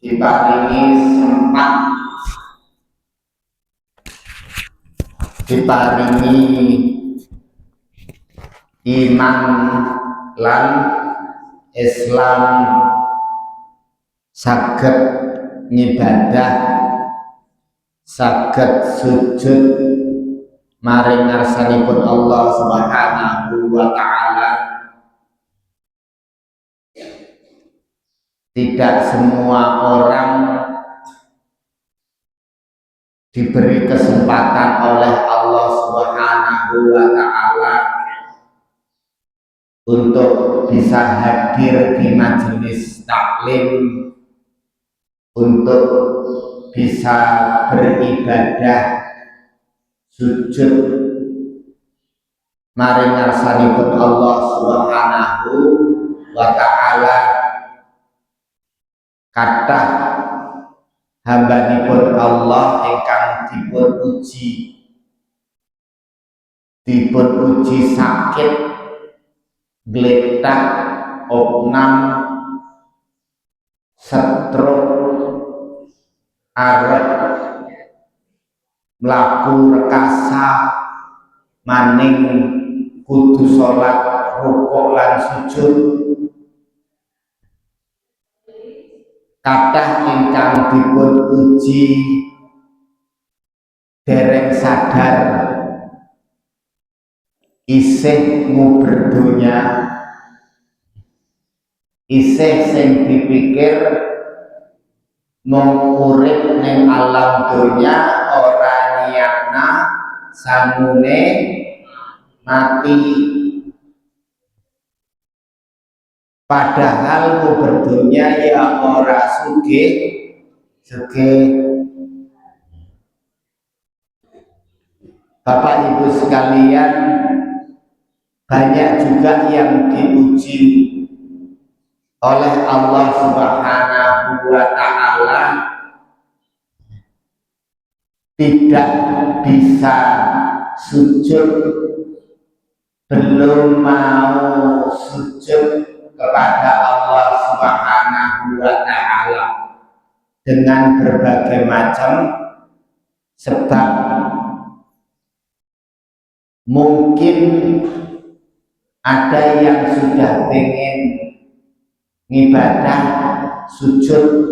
diparingi sempat, diparingi iman lan Islam saged ngibadah, saged sujud maring ngarsanipun Allah Subhanahu wa taala. Tidak semua orang diberi kesempatan oleh Allah Subhanahu wa taala untuk bisa hadir di majelis taklim, untuk bisa beribadah sujud maring ngarsanipun Allah Subhanahu wa taala. Kathah hambanipun Allah ingkang dipun uji sakit, gletak, opnam, stroke, arep mlaku rekasa, maning kudu salat rukuk lan sujud. Kathah ingkang dipun uji dereng sadar isih nguber donya, isih sing dipikir mung urip ning alam donya ora niatna samune mati. Padahal nguber donya ya ora sugih. Bapak Ibu sekalian, banyak juga yang diuji oleh Allah Subhanahu wa taala, tidak bisa sujud, belum mau sujud kepada Allah Subhanahu wa taala dengan berbagai macam sebab. Mungkin ada yang sudah pengen ngibadah sujud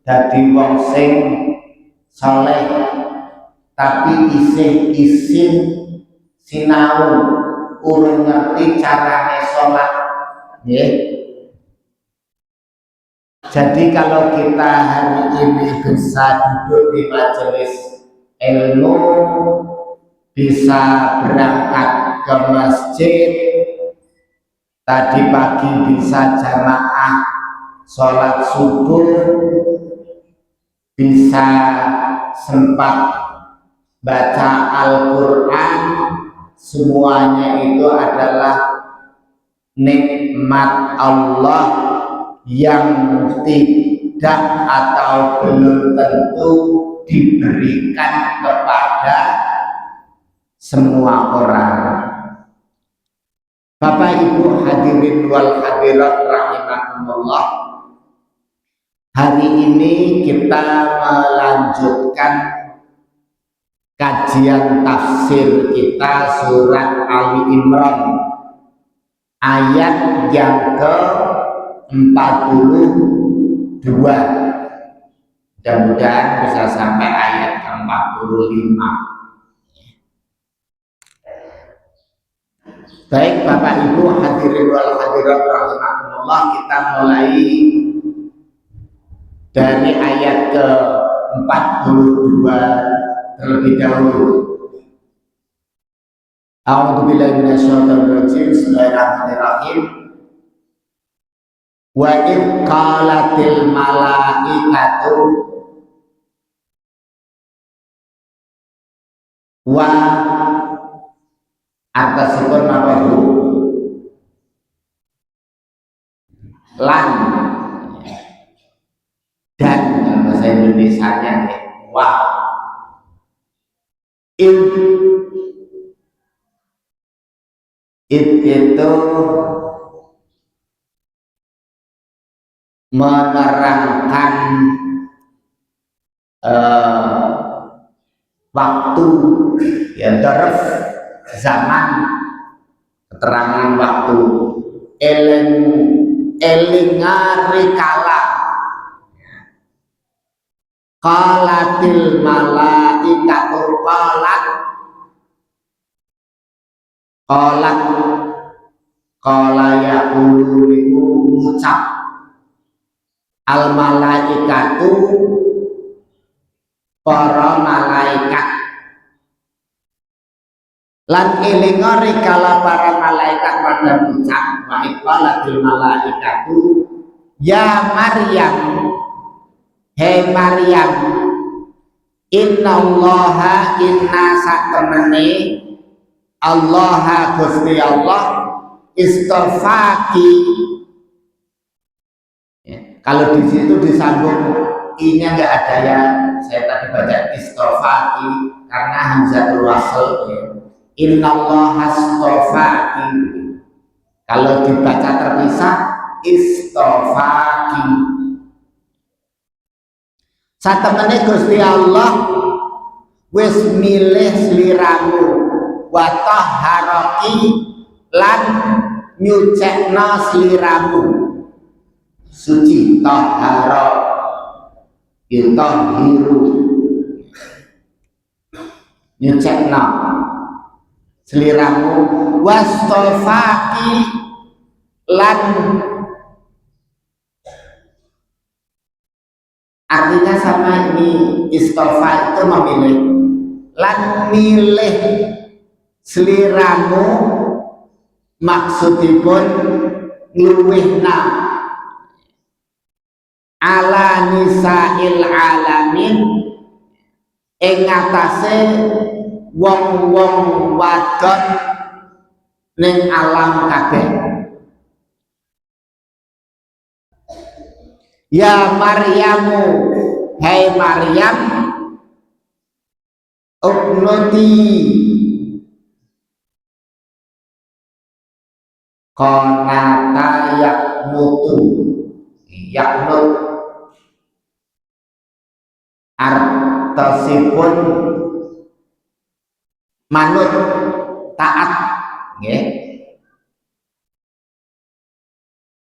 dadi wong sing saleh, tapi isih isin sinau urung ngerti carane sholat, ya. Jadi kalau kita hari ini bisa duduk di majelis ilmu, bisa berangkat ke masjid, tadi pagi bisa jamaah sholat subuh, bisa sempat baca Al-Quran, semuanya itu adalah nikmat Allah yang tidak atau belum tentu diberikan kepada semua orang. Bapak Ibu hadirin wal hadirat rahimakumullah, hari ini kita melanjutkan kajian tafsir kita surat Ali Imran ayat yang ke-42. Mudah-mudahan bisa sampai ayat ke-45. Baik Bapak Ibu hadirin wal hadirat rahimakumullah, kita mulai dari ayat ke-42 terlebih dahulu. A'udzubillahi minasyaitonir rajim. Bismillahirrahmanirrahim. Wa id qalatil malaikatu wa atasipun apa Bu? Lan dan bahasa Indonesianya ya. Wah. It itu menerangkan waktu, ya darf zaman, keterangan waktu, elingari qalatil malaikatul qalat qala yaqulu iku ngucap al malaikatu para malaikat lan elinga rikala para malaikat pada ngucap wa qalatil malaikatu ya Maryam, hei Maryam, innallaha inna satemene Allaha Gusti Allah istofaki. Ya, kalau di situ disambung i-nya nggak ada ya, saya tadi baca istofaki karena hamzatul wasl ya. Innallaha istofaki. Kalau dibaca terpisah istofaki. Satemene Gusti Allah wis milih sliramu wa tahharaki lan nyucekna sliramu suci tahhara yutahhiru nyucekna sliramu wastofaki lan artinya sama ini istofa itu memilih lan milih sliramu maksudipun ngluwihna ala nisa'il alamin ing atase wong-wong wadon ning alam kabeh. Ya Maryamu, hai Maryam, uqnuti qanata yaknutu. Yaknut artosipun manut, taat, nggih.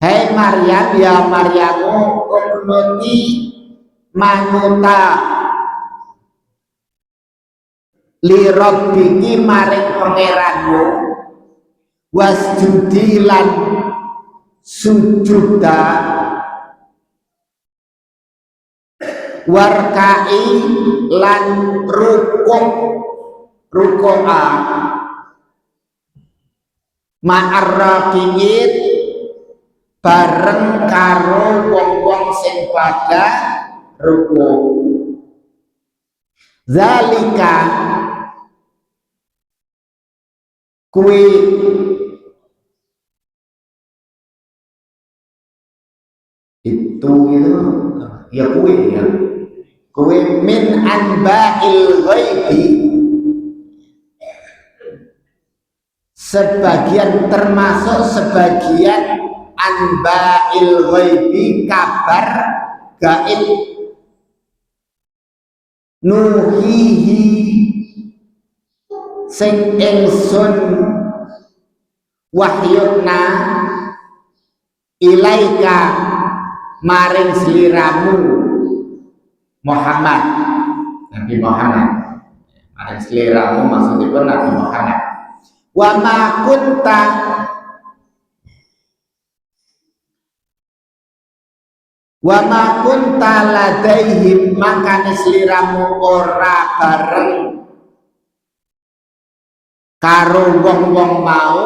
Hai Maryam, ya Maryamu, uqnuti manuta li rabbiki maring pangeranmu wasjudi lan sujuda warkai lan ruku'a ma'arraqiyin bareng karo wong-wong sing pada ruku. Zalika kuwi itu ya kuwi min anba'il ghaibi, sebagian termasuk sebagian anba'il ghaibi kabar gaib nuhihi sing ingsun wahyuna ilaika maring sliramu Muhammad, Nabi Muhammad, maring sliramu maksudipun Nabi Muhammad. Wa ma kunta ladaihim makane sliramu ora bareng karo wong-wong mau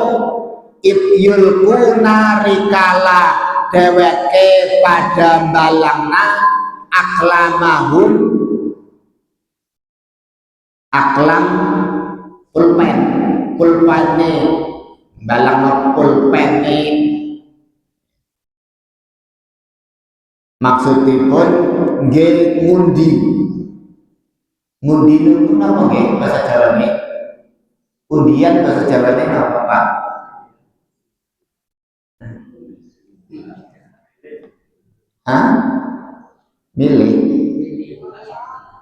idyulkuna rikala dheweke pada balangna aklamahum, aklam pulpane balangna pulpene maksudipun nggih ngundi itu napa nggih bahasa Jawane? Undian bahasa Jawane napa Pak? Hah? Milih,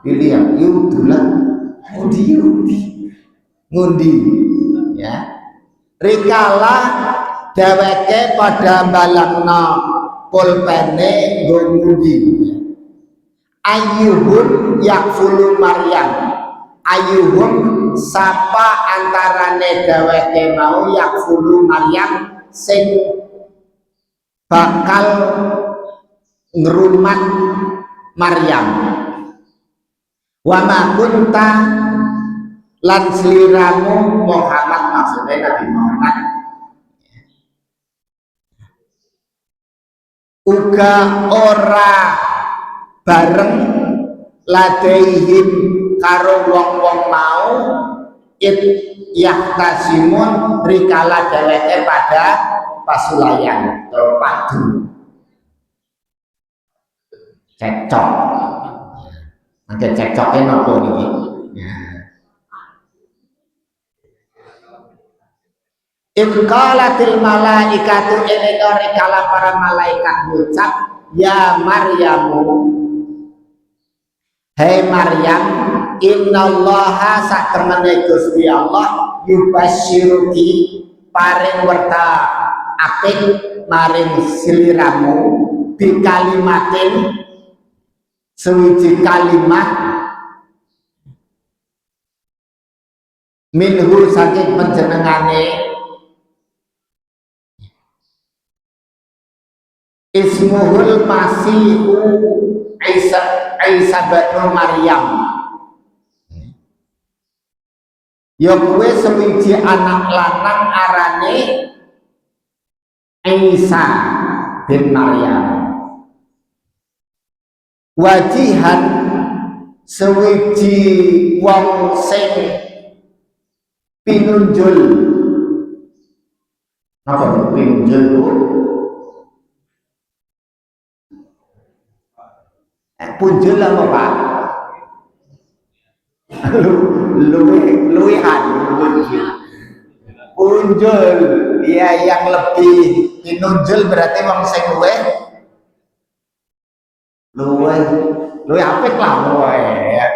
pilih yang yudulah, ngundi, ya. Rikala dheweke pada balangna pulpene nggo ngundi. Ayyuhum yakfulu Maryam, ayyuhum sapa antarane dheweke mau yakfulu Maryam sing bakal ngrumat Maryam. Wa ma kunta lan sliramu Muhammad, maksudnya Nabi Muhammad, uga ora bareng ladaihim karo wong-wong mau it yahtasimun rikala dheweke pada pasulayan atau padu cekcok. Nanti cekcoknya nopo niki ya. Inqalatil malaikatu enika rikala para malaikat ngucap ya Maryamu, hei Maryam, innallaha satemene Gusti Allah yubasyiruki paring werta apik maring siliramu bi kalimatin sewiji kalimat minhu saking panjenengane ismuhul masihu Isa bin Maryam, ya kuwe sewiji anak lanang arane Isa bin Maryam, wajihan sewiji wong sing pinunjul. Napa pinunjul? Punjul apa Pak? Luwihan punjul, ya yang lebih pinunjul berarti wong sing luwih apik lah ya.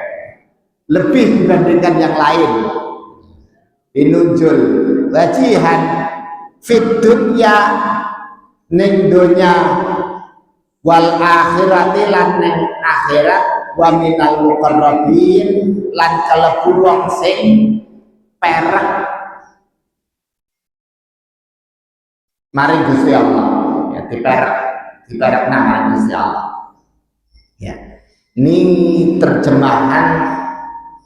Lebih dibandingkan yang lain. Pinunjul wajihan fit dunya ning donya wal akhirati lan ning akhirat wa minal muqarrabin lan kalebu wong sing perek maring Gusti Allah, ya diperek nang Gusti Allah. Ya. Ini terjemahan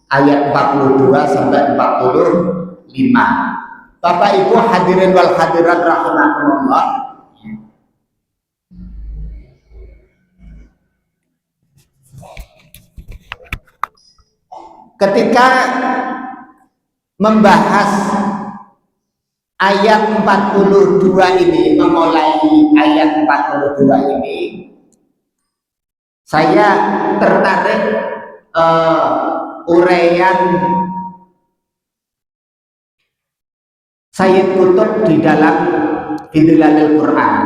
ayat 42 sampai 45. Bapak Ibu hadirin wal hadirat rahimakumullah. Ketika membahas ayat 42 ini, memulai ayat 42 ini, saya tertarik uraian Sayyid Qutb di dalam Bidlalil Quran,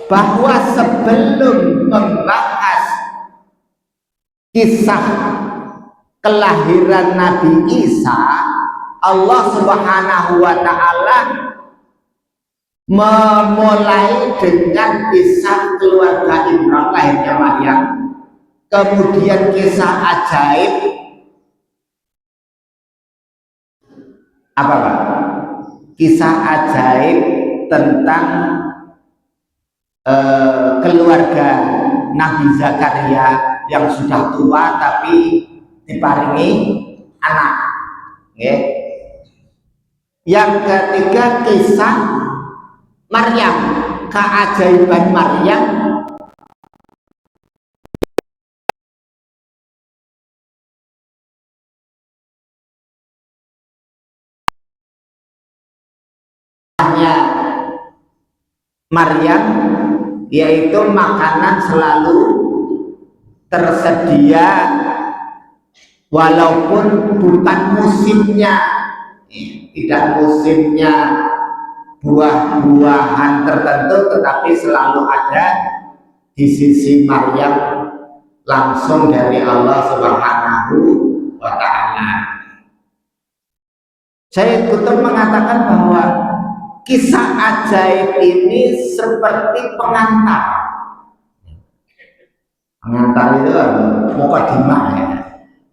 bahwa sebelum membahas kisah kelahiran Nabi Isa, Allah Subhanahu wa Ta'ala memulai dengan kisah keluarga Imran, lahirnya Maryam, kemudian kisah ajaib apa Pak? Kisah ajaib tentang keluarga Nabi Zakaria yang sudah tua tapi diparingi anak. Okay. Yang ketiga kisah Maryam, keajaiban Maryam Maryam, yaitu makanan selalu tersedia walaupun bukan musimnya, tidak musimnya buah-buahan tertentu, tetapi selalu ada di sisi Maryam langsung dari Allah Subhanahu wa Ta'ala. Syekh Qutb mengatakan bahwa kisah ajaib ini seperti pengantar. Pengantar itu mukadimah ya.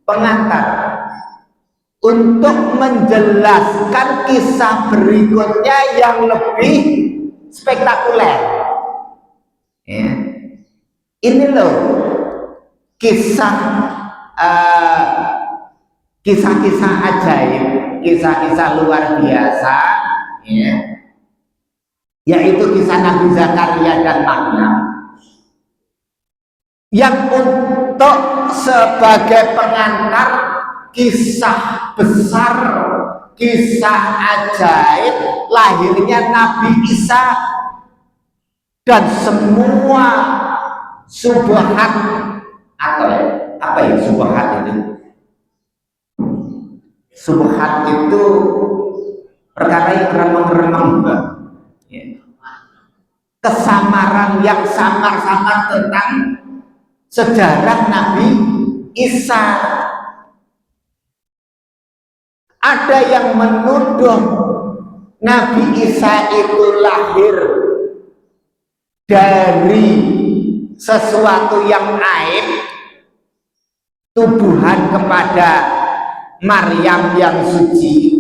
Pengantar untuk menjelaskan kisah berikutnya yang lebih spektakuler. Ya. Ini loh kisah-kisah ajaib, kisah-kisah luar biasa, ya, yaitu kisah Nabi Zakaria dan Maryam, yang untuk sebagai pengantar kisah besar, kisah ajaib lahirnya Nabi Isa dan semua subhat atau apa ya subhat itu? Subhat itu perkara yang remeng-remeng juga, ya. Kesamaran yang samar-samar tentang sejarah Nabi Isa. Ada yang menuduh Nabi Isa itu lahir dari sesuatu yang aib, tubuhan kepada Maryam yang suci.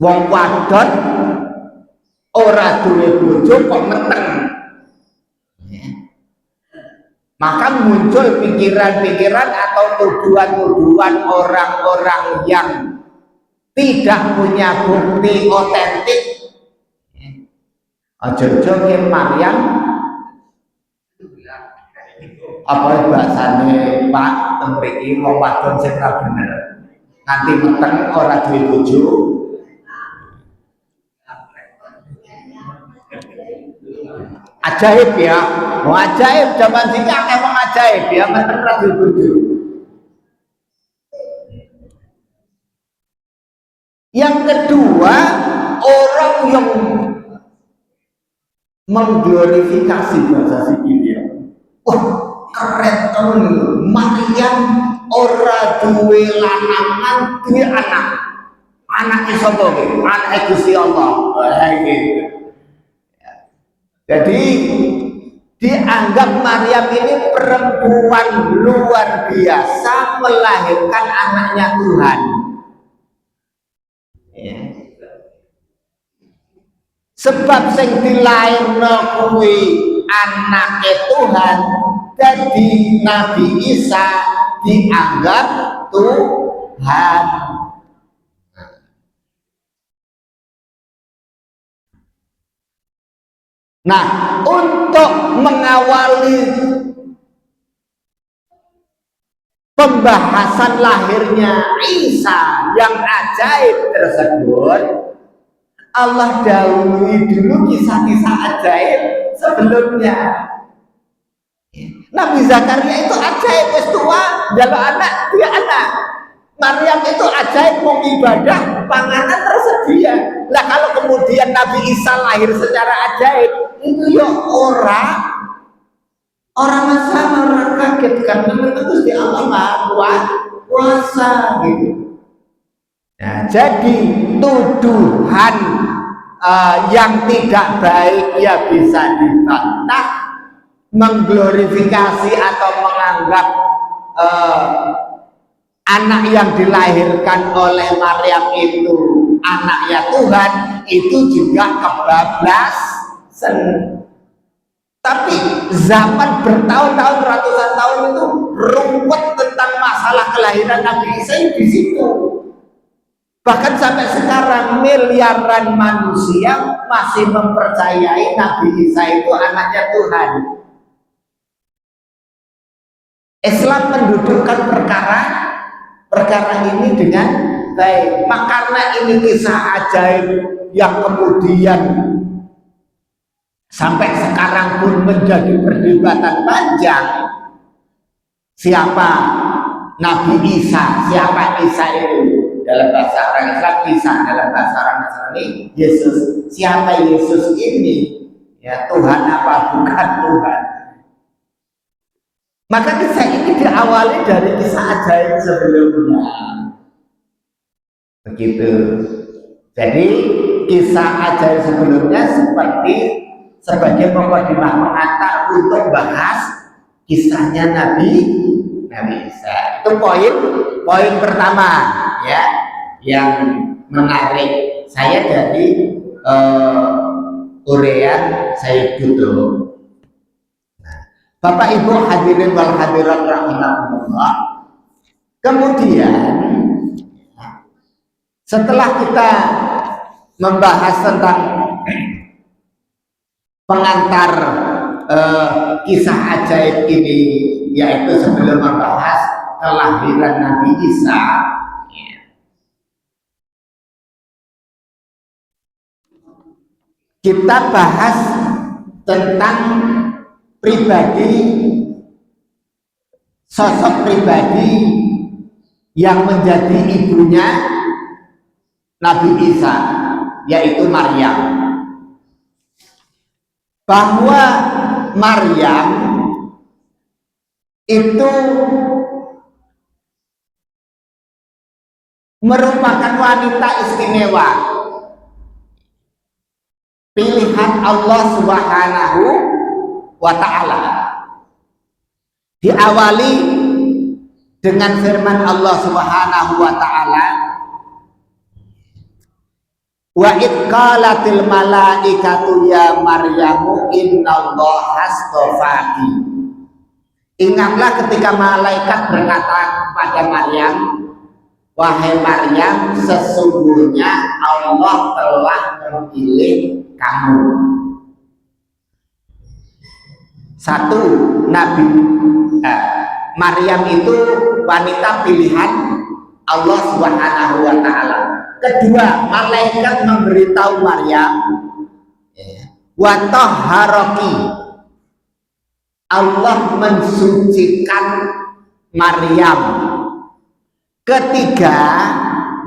Wong wadon ora duwe bojo kok meteng. Maka muncul pikiran-pikiran atau tuduhan-tuduhan orang-orang yang tidak punya bukti otentik. Aja-aja ke Maryam apa bahasane Pak mriki wong wadon sing ora bener. Nanti meteng ora duwe bojo. Ajaib ya, mau ajaib zaman singkat emang ajaib ya, meteng ora duwe bojo. Yang kedua, orang yang mengglorifikasi bahasa Sibilia. Wah, keren temen lho. Maryam ora duwe lanangan, duwe anak. Anake sapa iki? Anake Gusti Allah. Gitu. Jadi dianggap Maryam ini perempuan luar biasa melahirkan anaknya Tuhan. Ya. Sebab sing dilairno kuwi anake Tuhan, jadi Nabi Isa dianggap Tuhan. Nah, untuk mengawali pembahasan lahirnya Isa yang ajaib tersebut, Allah dahului dulu kisah-kisah ajaib sebelumnya. Nabi Zakaria itu ajaib, wis tua, jaluk anak, dia anak. Maryam itu ajaib, mau ibadah, panganan tersedia. Lah kalau kemudian Nabi Isa lahir secara ajaib, itu ya orang masalah, orang kaget karena terus di Allah Maha Kuasa gitu. Nah, jadi tuduhan yang tidak baik ya bisa dibantah, mengglorifikasi atau menganggap anak yang dilahirkan oleh Maryam itu anaknya Tuhan, itu juga kebablasan. Tapi zaman bertahun-tahun, ratusan tahun itu ruwet tentang masalah kelahiran Nabi Isa di situ. Bahkan sampai sekarang miliaran manusia masih mempercayai Nabi Isa itu anaknya Tuhan. Islam mendudukkan perkara ini dengan baik. Maka karena ini kisah ajaib yang kemudian sampai sekarang pun menjadi perdebatan panjang, siapa Nabi Isa, siapa Isa itu. dalam bahasa orang Islam Isa, dalam bahasa orang Nasrani Yesus. Siapa Yesus ini? Ya, Tuhan apa bukan Tuhan? Maka kisah ini diawali dari kisah ajaib sebelumnya. Begitu. Jadi kisah ajaib sebelumnya seperti sebagai mukadimah mengantar untuk bahas kisahnya Nabi Isa. Itu poin pertama ya yang menarik saya dari urean Sayyid Qutb. Bapak Ibu hadirin wal hadirat rahimahumullah. Kemudian setelah kita membahas tentang pengantar kisah ajaib ini, yaitu sebelum membahas kelahiran Nabi Isa, kita bahas tentang sosok pribadi yang menjadi ibunya Nabi Isa, yaitu Maryam. Bahwa Maryam itu merupakan wanita istimewa, pilihan Allah Subhanahu wa ta'ala. Diawali dengan firman Allah Subhanahu wa ta'ala, wa id qalatil malaikatu ya Maryamu innallaha astofaki. Ingatlah ketika malaikat berkata kepada Maryam, wahai Maryam, sesungguhnya Allah telah memilih kamu. Satu, Maryam itu wanita pilihan Allah Subhanahu wa ta'ala. Kedua, malaikat memberitahu Maryam, wa tahharaki, Allah mensucikan Maryam. Ketiga,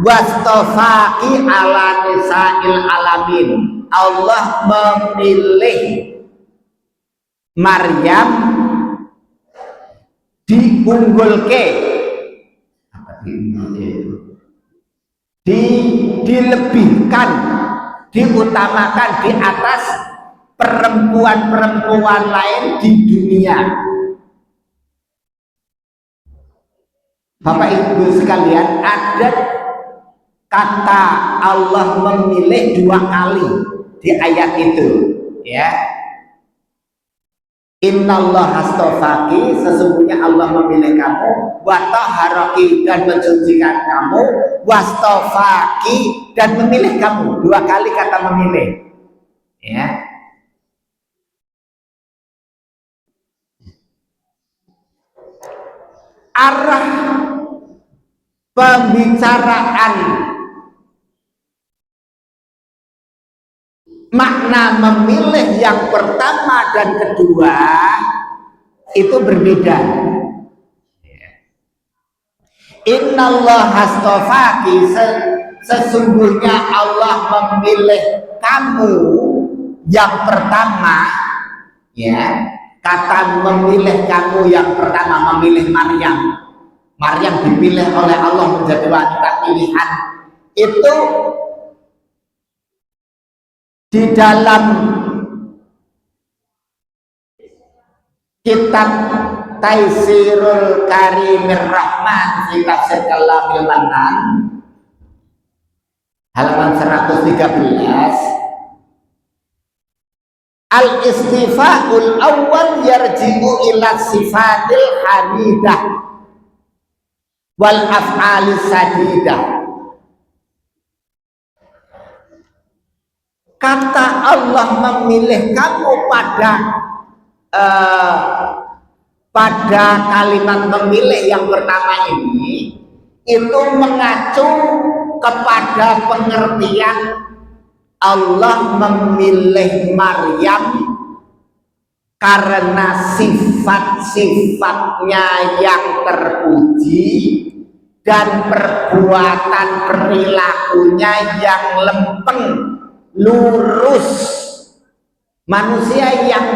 wastofaki ala nisa'il alamin, Allah memilih Maryam diunggulke, dilebihkan, diutamakan di atas perempuan-perempuan lain di dunia. Bapak Ibu sekalian, ada kata Allah memilih 2 kali di ayat itu, ya. Innallaha astofaki, sesungguhnya Allah memilih kamu, wa tahharaki, dan mensucikan kamu, wastofaki, dan memilih kamu. 2 kali kata memilih, ya. Arah pembicaraan makna memilih yang pertama dan kedua itu berbeda. Innallaha astofaki, sesungguhnya Allah memilih kamu yang pertama, ya. Kata memilih kamu yang pertama, memilih Maryam. Maryam dipilih oleh Allah menjadi wanita pilihan. Itu di dalam kitab Taisirul Karimir Rahman fi Tafsir Kalamil Manan halaman 113, al-istifa'ul awal yarji'u ila sifatil hamidah wal af'alis sadidah. Kata Allah memilih kamu pada kalimat memilih yang pertama ini, itu mengacu kepada pengertian Allah memilih Maryam karena sifat-sifatnya yang terpuji dan perbuatan perilakunya yang lempeng, lurus. Manusia yang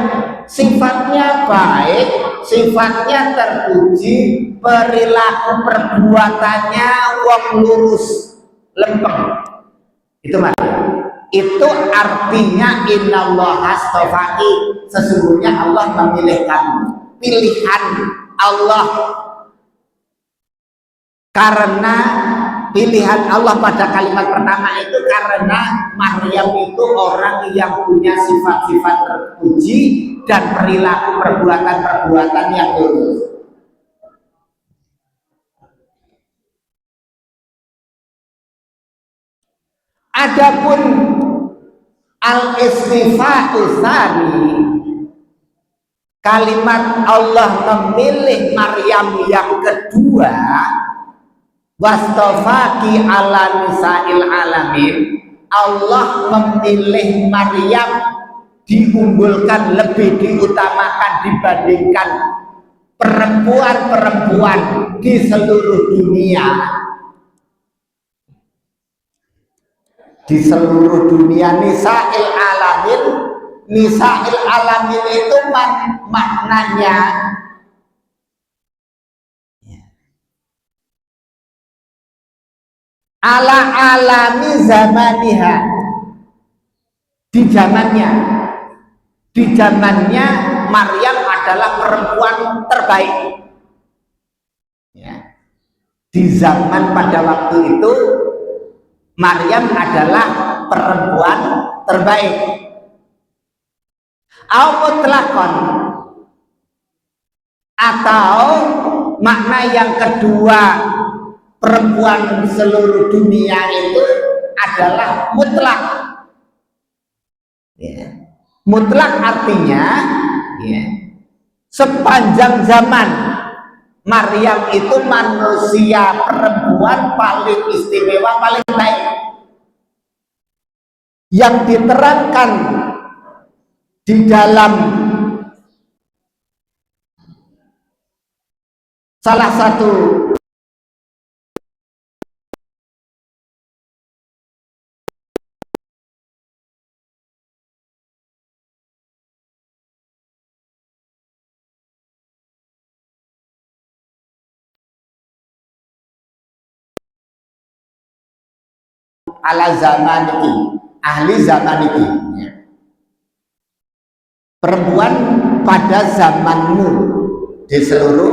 sifatnya baik, sifatnya terpuji, perilaku perbuatannya wong lurus, lempeng. Itu mana? Itu artinya innallaha astofaki, sesungguhnya Allah memilih kamu, pilihan Allah. Karena pilihan Allah pada kalimat pertama itu karena Maryam itu orang yang punya sifat-sifat terpuji dan perilaku perbuatan-perbuatan yang lurus. Adapun al-istifa'u tsani, kalimat Allah memilih Maryam yang kedua, wastafaki ala nisa'il alamin, Allah memilih Maryam diunggulkan, lebih diutamakan dibandingkan perempuan-perempuan di seluruh dunia. Di seluruh dunia, nisa'il alamin, nisa'il alamin itu maknanya ala alami zamaniha, di zamannya Maryam adalah perempuan terbaik ya. Di zaman pada waktu itu Maryam adalah perempuan terbaik. Au mutlaqan, atau makna yang kedua, perempuan seluruh dunia itu adalah mutlak ya. Mutlak artinya ya, sepanjang zaman Maryam itu manusia perempuan paling istimewa, paling baik, yang diterangkan di dalam salah satu ala zaman ini, ahli zaman ini ya. Perempuan pada zamanmu di seluruh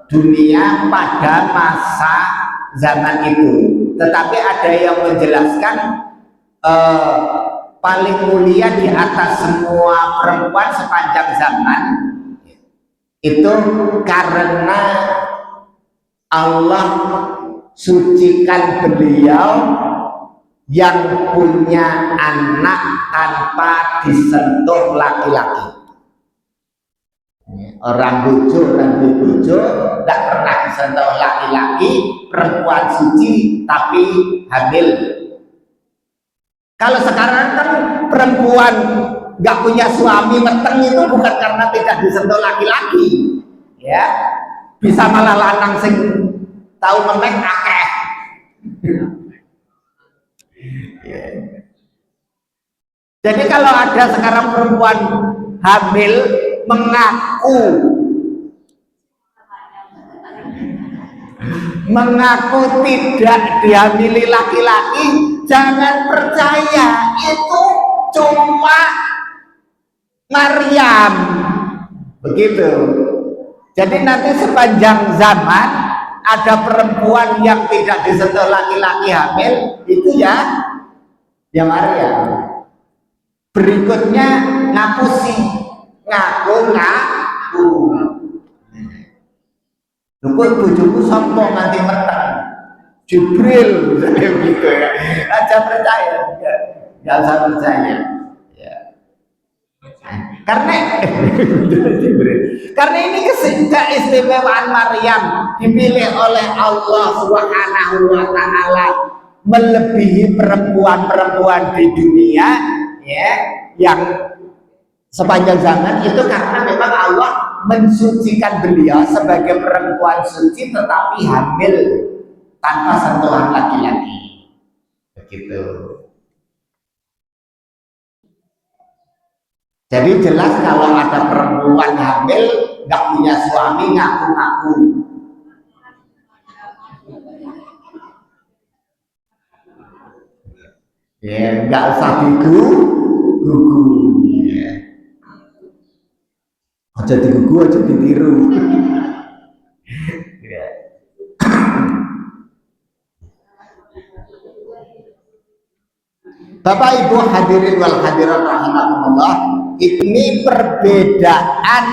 dunia pada masa zaman itu. Tetapi ada yang menjelaskan paling mulia di atas semua perempuan sepanjang zaman itu karena Allah sucikan beliau yang punya anak tanpa disentuh laki-laki. Orang bojo, orang bojo tidak pernah disentuh laki-laki, perempuan suci tapi hamil. Kalau sekarang kan perempuan nggak punya suami meteng itu bukan karena tidak disentuh laki-laki, ya, bisa malah lanang sing tahu memek akeh. Jadi kalau ada sekarang perempuan hamil mengaku tidak dihamili laki-laki, jangan percaya itu cuma Maryam, begitu. Jadi nanti sepanjang zaman ada perempuan yang tidak disentuh laki-laki hamil, itu ya Maryam. Berikutnya ngaku bojoku sombong nanti meteng Jibril gitu ya. Aja percaya ya. Enggak usah percaya ya. Karena ini keistimewaan Maryam dipilih oleh Allah Subhanahu wa taala melebihi perempuan-perempuan di dunia ya, yang sepanjang zaman itu karena memang Allah mensucikan beliau sebagai perempuan suci tetapi hamil tanpa sentuhan laki-laki. Begitu. Jadi jelas kalau ada perempuan hamil nggak punya suami ngaku-ngaku. Ya, nggak usah gugu. Ya. Aja digugu, aja ditiru. Ya. Bapak Ibu hadirin wal hadirat rahimakumullah, ini perbedaan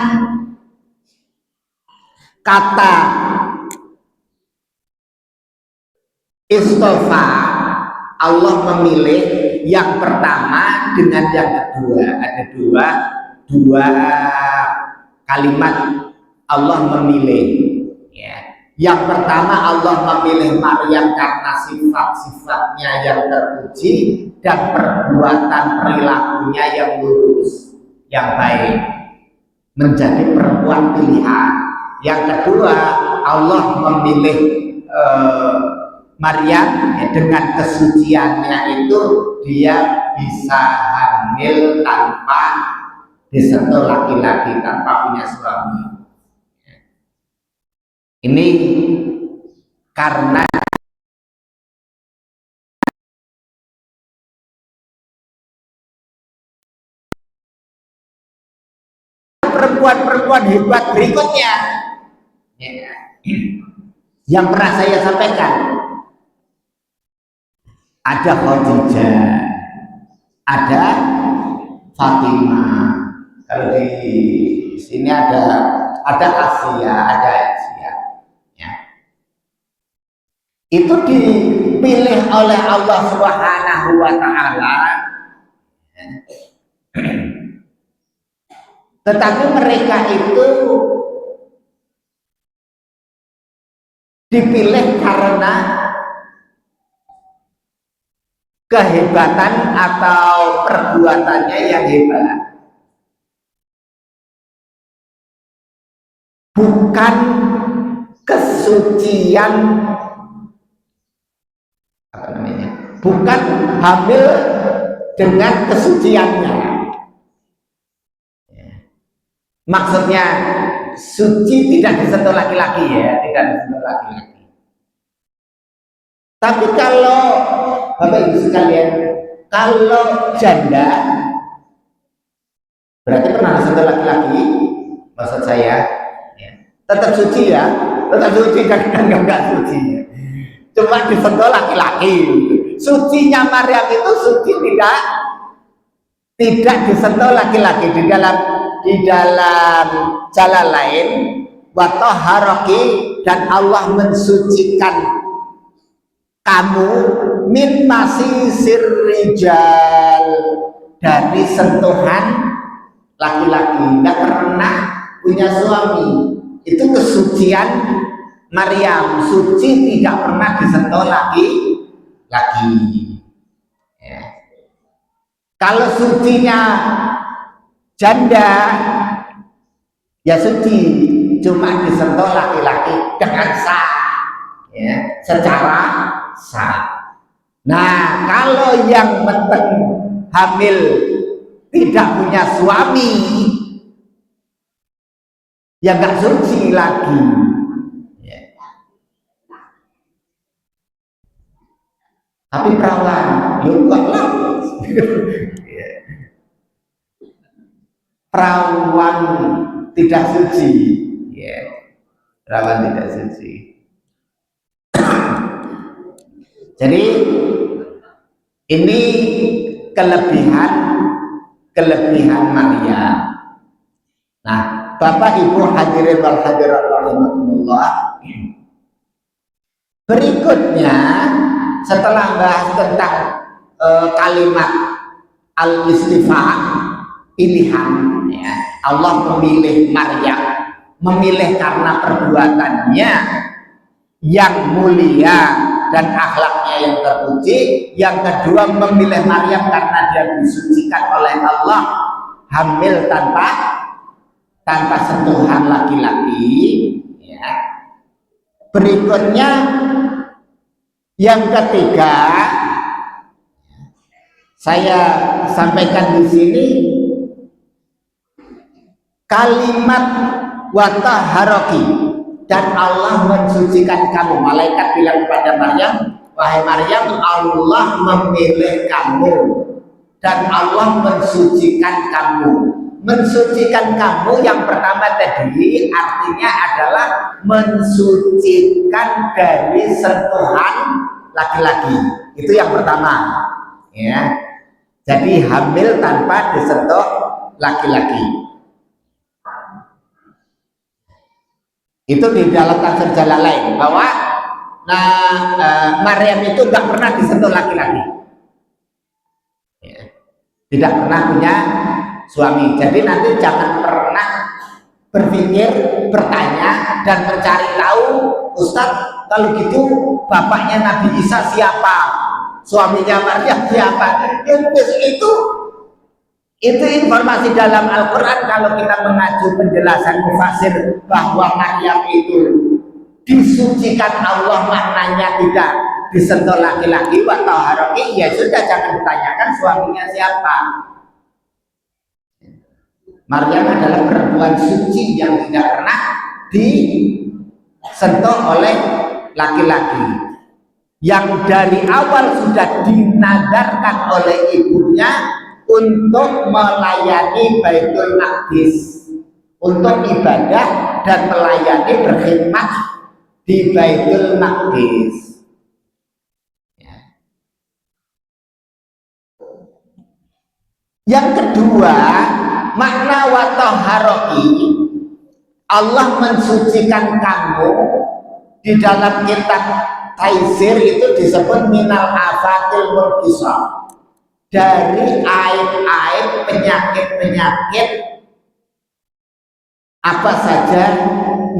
kata istofa. Allah memilih yang pertama dengan yang kedua. Ada dua kalimat Allah memilih. Ya. Yang pertama Allah memilih Maryam karena sifat-sifatnya yang terpuji dan perbuatan perilakunya yang lurus, yang baik, menjadi perempuan pilihan. Yang kedua Allah memilih Maryam ya, dengan kesuciannya itu dia bisa hamil tanpa disentuh laki-laki, tanpa punya suami. Ini karena perempuan-perempuan hebat berikutnya ya, yang pernah saya sampaikan. Ada Khadijah, ada Fatimah. Kalau di sini ada Asia, ada Asia. Ya. Itu dipilih oleh Allah Subhanahu wa Ta'ala. Ya. Tetapi mereka itu dipilih karena kehebatan atau perbuatannya yang hebat, bukan kesucian, apa namanya, bukan hamil dengan kesuciannya. Maksudnya suci tidak disentuh laki-laki ya, tidak disentuh laki-laki. Tapi kalau Bapak Ibu sekalian, kalau janda berarti pernah disentuh laki-laki, maksud saya ya, tetap suci ya, tetap suci dan enggak suci ya. Cuma disentuh laki-laki. Sucinya Maryam itu suci tidak disentuh laki-laki. Di dalam jalan lain wa tahharaki, dan Allah mensucikan kamu min masisir rijal, dari sentuhan laki-laki. Tidak pernah punya suami, itu kesucian Maryam, suci tidak pernah disentuh laki-laki ya. Kalau sucinya janda ya suci, cuma disentuh laki-laki dengan sah ya, secara sah. Nah, kalau yang penting hamil tidak punya suami ya nggak suci lagi ya. Tapi perawan enggak lah. Perawan tidak suci ya, perawan tidak suci. Jadi ini kelebihan Maryam. Nah, Bapak Ibu hadirin wal hadirat rahimakumullah, berikutnya setelah bahas tentang kalimat al-istifa, pilihan ya, Allah memilih Maryam, memilih karena perbuatannya yang mulia dan akhlaknya yang terpuji. Yang kedua memilih Maryam karena dia disucikan oleh Allah, hamil tanpa tanpa sentuhan laki-laki, ya. Berikutnya yang ketiga, saya sampaikan di sini kalimat watahharoki, dan Allah mensucikan kamu. Malaikat bilang kepada Maryam, wahai Maryam, Allah memilih kamu dan Allah mensucikan kamu. Mensucikan kamu yang pertama tadi artinya adalah mensucikan dari sentuhan laki-laki. Itu yang pertama, ya. Jadi hamil tanpa disentuh laki-laki. Itu di dalam tafsir Jalalain bahwa Maryam itu nggak pernah disentuh laki-laki, ya. Tidak pernah punya suami. Jadi nanti jangan pernah berpikir, bertanya dan mencari tahu, Ustadz kalau gitu bapaknya Nabi Isa siapa, suaminya Maryam siapa. Itu informasi dalam Al-Quran. Kalau kita mengacu penjelasan mufasir bahwa Maryam itu disucikan Allah, maknanya tidak disentuh laki-laki, wa taharaki, ya sudah, jangan ditanyakan suaminya siapa. Maryam adalah perempuan suci yang tidak pernah disentuh oleh laki-laki, yang dari awal sudah dinadarkan oleh ibunya untuk melayani Baitul Maqdis, untuk ibadah dan melayani berkhidmat di Baitul Maqdis. Yang kedua, makna watahharoki, Allah mensucikan kamu, di dalam kitab Taisir itu disebut minal afatil murkisah, dari aib-aib, penyakit-penyakit apa saja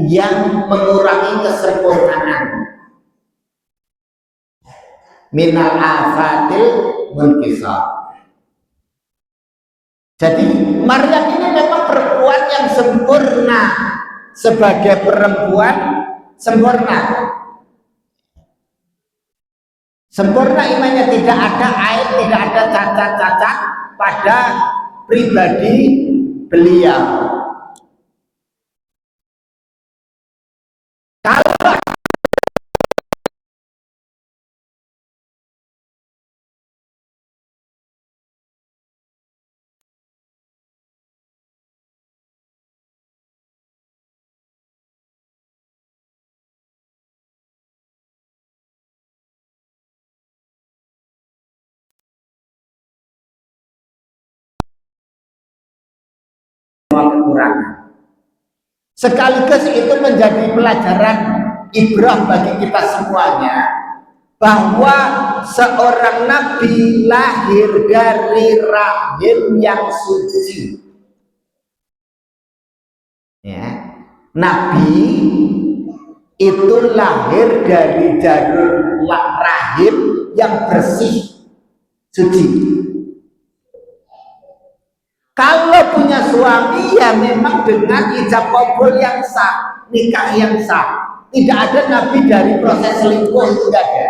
yang mengurangi kesempurnaan. Minal afatil murkisah. Jadi Maryam ini memang perempuan yang sempurna, sebagai perempuan sempurna. Sempurna imannya, tidak ada aib, tidak ada cacat-cacat pada pribadi beliau. Kalau kekurangan, sekaligus itu menjadi pelajaran ibrah bagi kita semuanya, bahwa seorang nabi lahir dari rahim yang suci, ya. Nabi itu lahir dari jalur rahim yang bersih, suci. Kalau punya suami, ya memang dengan ijab qabul yang sah, nikah yang sah. Tidak ada nabi dari proses selingkuh, itu tidak ada.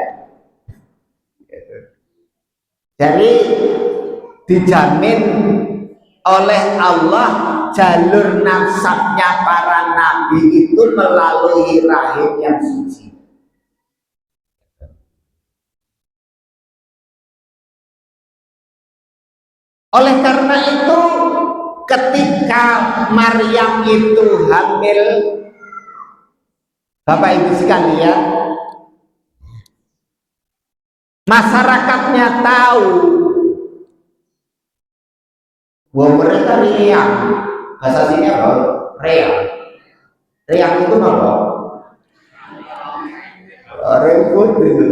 Jadi dijamin oleh Allah jalur nasabnya para nabi itu melalui rahim yang suci. Oleh karena itu, ketika Maryam itu hamil, Bapak Ibu sekalian, masyarakatnya tahu bahwa mereka riang. Bahasa sini apa? Riang. Riang itu apa? Ribut itu.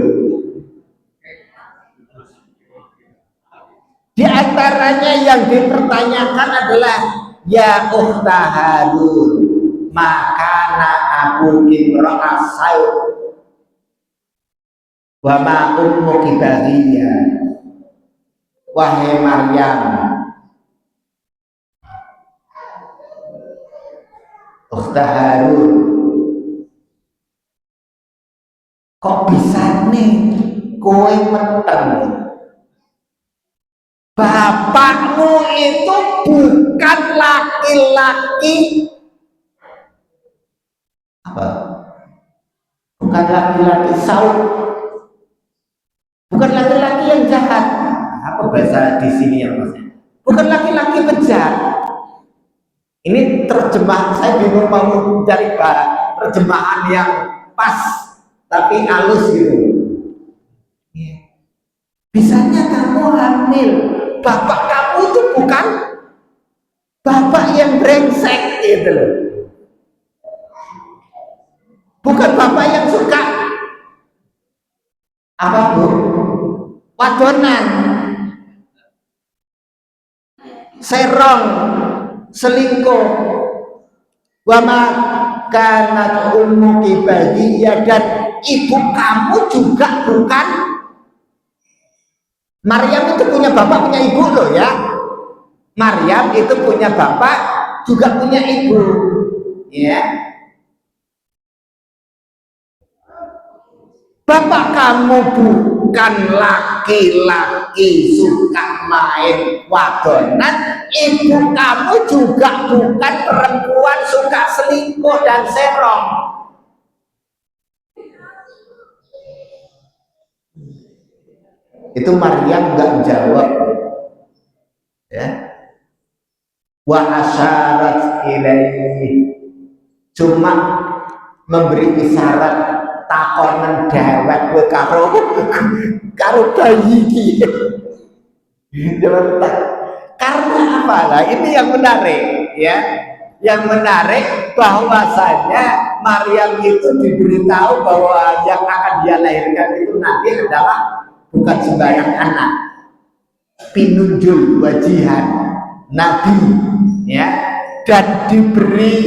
Di antaranya yang dipertanyakan adalah, ya ukhta Harun, makana abuki ra'asai wa ma ummuki baghiyah. Wahai Maryam, Ukhta Harun, kok bisa nih kowe meteng? Bapakmu itu bukan laki-laki apa? Bukan laki-laki saud, bukan laki-laki yang jahat. Apa bahasa di sini ya mas? Bukan laki-laki bejat. Ini terjemah, saya bingung mau mencari terjemahan yang pas tapi halus gitu. Bisanya kamu hamil, bapak kamu itu bukan bapak yang brengsek gitu loh. Bukan bapak yang suka apa bu? Wadonan, serong, selingkuh, wama kanat ummuki baghiya, dan ibu kamu juga bukan. Maryam itu punya bapak punya ibu loh ya. Maryam itu punya bapak juga punya ibu ya. Bapak kamu bukan laki-laki suka main wadonan, ibu kamu juga bukan perempuan suka selingkuh dan serong. Itu Maryam nggak jawab ya. Wa asyarat ilaihi, cuma memberi isyarat takonan dewek kowe karo bayi iki. Karena apa lah? Ini yang menarik ya. Yang menarik bahwasanya Maryam itu diberitahu bahwa yang akan dia lahirkan itu nanti adalah bukan sembarang anak, pinunjul wajihan nabi ya, dan diberi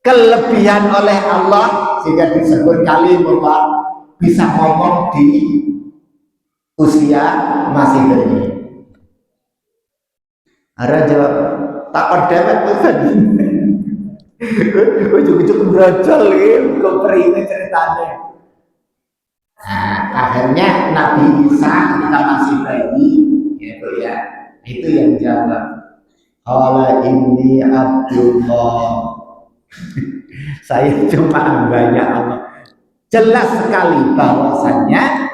kelebihan oleh Allah sehingga disebut kalimullah, bisa ngomong di usia masih bayi. Ada jawab takut dewek tuh. Ujung-ujung brojol gitu, kok peringat ceritanya. Nah, akhirnya Nabi Isa ketika masih bayi, gitu ya, itu yang jawab. Qala inni Abdullah. Saya cuma hambanya Allah. Jelas sekali bahwasannya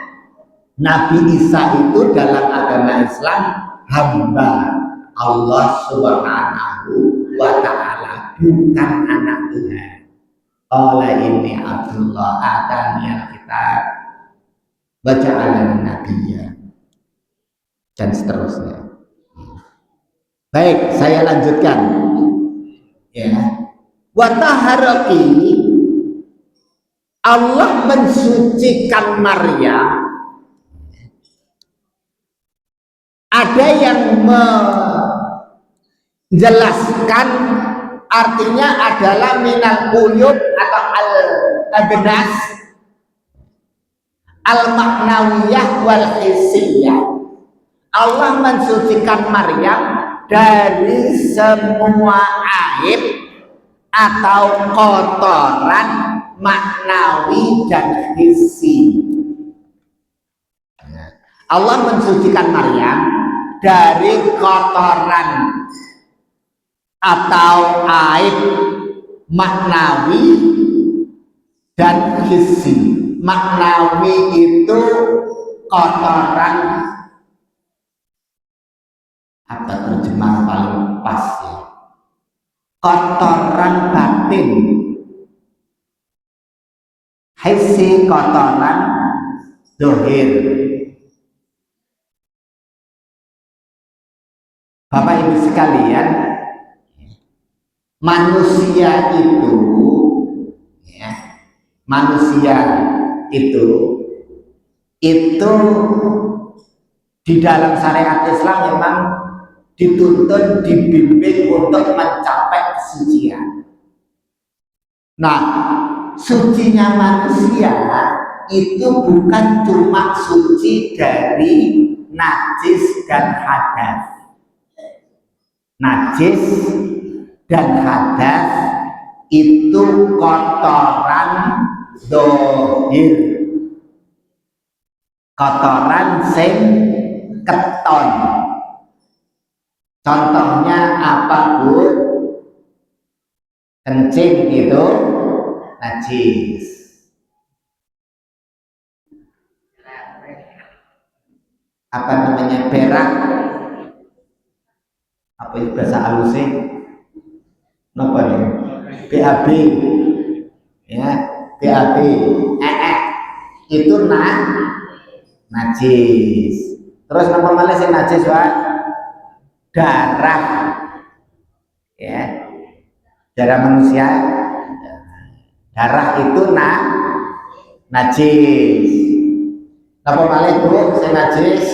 Nabi Isa itu dalam agama Islam hamba Allah Subhanahu wa ta'ala, bukan anak Tuhan. Qala inni Abdullah atani alkitab wa ja'alani nabiyya, dan seterusnya. Baik, saya lanjutkan ya. Wa taharaki, Allah mensucikan Maryam. Ada yang menjelaskan artinya adalah minal uyub atau al-adnas al-maknawiyah wal hissiyah. Allah mensucikan Maryam dari semua aib atau kotoran maknawi dan hissi. Allah mensucikan Maryam dari kotoran atau aib maknawi dan hissi. Maknawi itu kotoran, apa terjemah paling pas ya? Kotoran batin. Hissi kotoran dohir. Bapak Ibu sekalian, manusia itu ya, manusia itu di dalam syariat Islam memang dituntut, dibimbing untuk mencapai kesucian. Nah, sucinya manusia itu bukan cuma suci dari najis dan hadas. Najis dan hadas itu kotoran dohir, kotoran sing keton. Contohnya apa Bu? Kencing itu najis. Apa namanya, berak, apa itu bahasa halusnya, apa nih, BAB ya, BAB itu najis. Terus nomor malah sih najis Pak, darah ya, darah manusia, darah itu najis. Nomor malah Bu saya najis,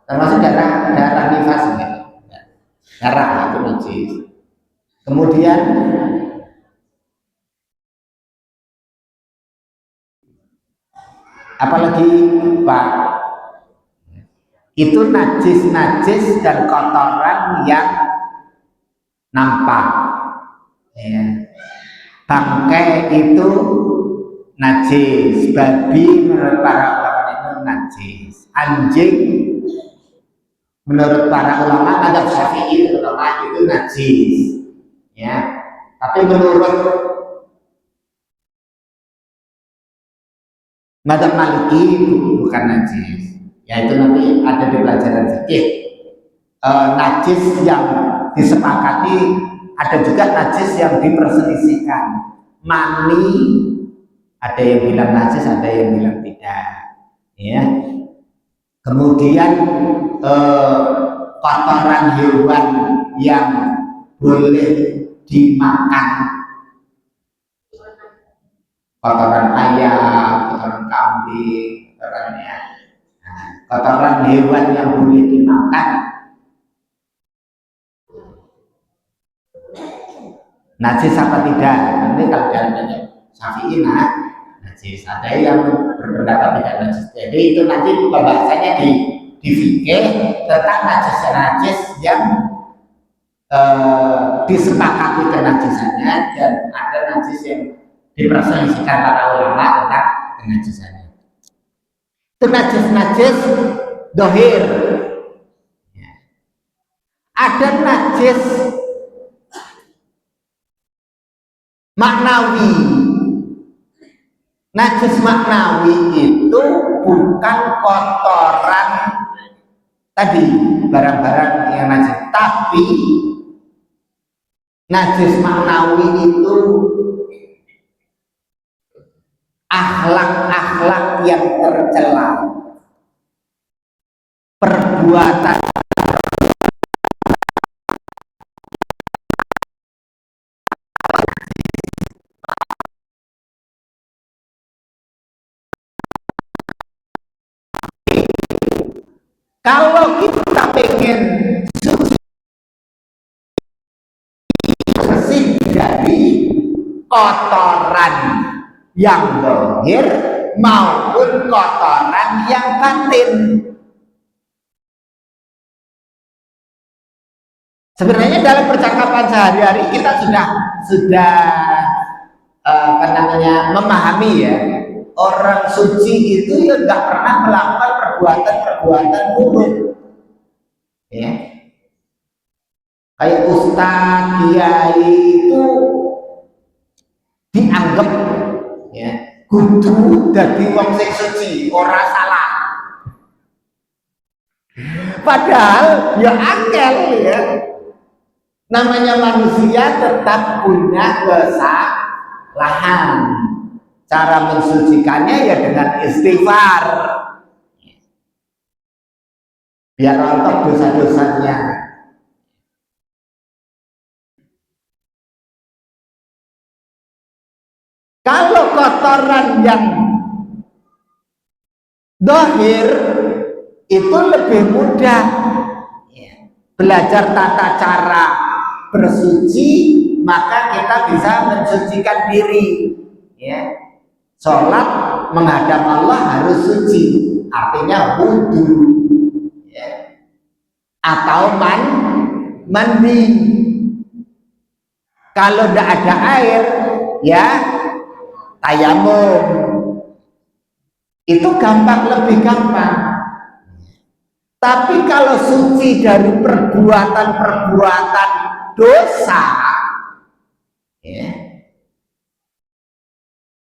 termasuk darah nifas ya. Darah itu najis. Kemudian apalagi Pak, itu najis dan kotoran yang nampak ya. Bangkai itu najis, babi menurut para ulama itu najis, anjing menurut para ulama madzhab Syafi'i terutama itu najis ya. Tapi menurut madzhab Maliki bukan najis. Ya itu nanti ada di pelajaran fikih. Najis yang disepakati, ada juga najis yang diperselisihkan. Mani ada yang bilang najis, ada yang bilang tidak ya. Kemudian kotoran hewan yang boleh dimakan, kotoran ayam, kotoran kambing, kotoran hewan yang boleh dimakan najis apa tidak? Nanti kalau dalam Syafi'i najis, ada yang berpendapat tidak najis. Jadi itu nanti pembahasannya di fikih tentang najis yang disepakati kenajisannya, dan ada najis yang diperselisihkan para ulama tentang kenajisannya. Itu najis dohir. Ada najis maknawi. Najis maknawi itu bukan kotoran tadi, barang-barang yang najis, tapi najis maknawi itu akhlak-akhlak yang tercela, perbuatan kalau kita pengen bersih dari kotoran yang zahir maupun kotoran yang batin. Sebenarnya dalam percakapan sehari-hari kita sudah memahami ya, orang suci itu ya nggak pernah melakukan perbuatan buruk ya. Kayak ustaz, kiai itu dianggap ya kudu dadi wong sing suci, ora salah. Padahal ya angel ya. Namanya manusia tetap punya kesalahan. Cara mensucikannya ya dengan istighfar. Biar rontok dosa-dosanya. Kalau kotoran yang dohir itu lebih mudah belajar tata cara bersuci, maka kita bisa mensucikan diri ya. Sholat menghadap Allah harus suci, artinya wudu ya. Atau mandi. Kalau tidak ada air, ya tayamum. Itu gampang, lebih gampang. Tapi kalau suci dari perbuatan-perbuatan dosa, ya,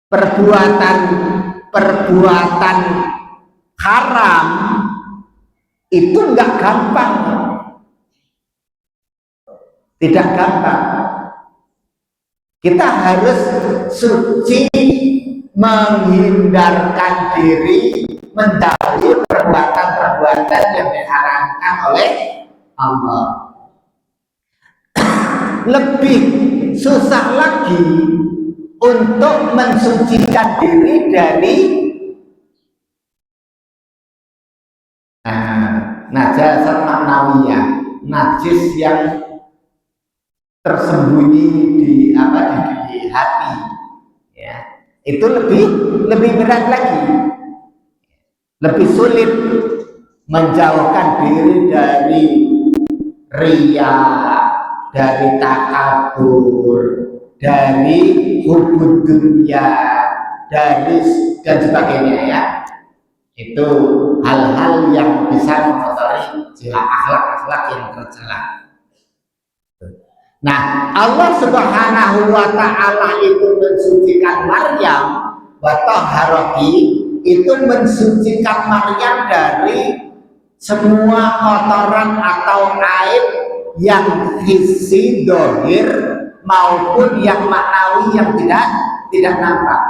perbuatan haram, itu nggak gampang, tidak gampang. Kita harus suci, menghindarkan diri, mendahului perbuatan-perbuatan yang diharamkan oleh Allah. Lebih susah lagi untuk mensucikan diri dari najasat maknawiyah, najis yang tersembunyi di hati, ya. Itu lebih berat lagi, lebih sulit menjauhkan diri dari riya, dari takabur, dari hubud dunia, dari dan sebagainya, ya. Itu hal-hal yang bisa mengotori sila akhlak-akhlak yang tercela. Nah, Allah Subhanahu wa Ta'ala itu mensucikan Maryam wa tahharati, itu mensucikan Maryam dari semua kotoran atau aib yang hissi dohir maupun yang maknawi yang tidak nampak.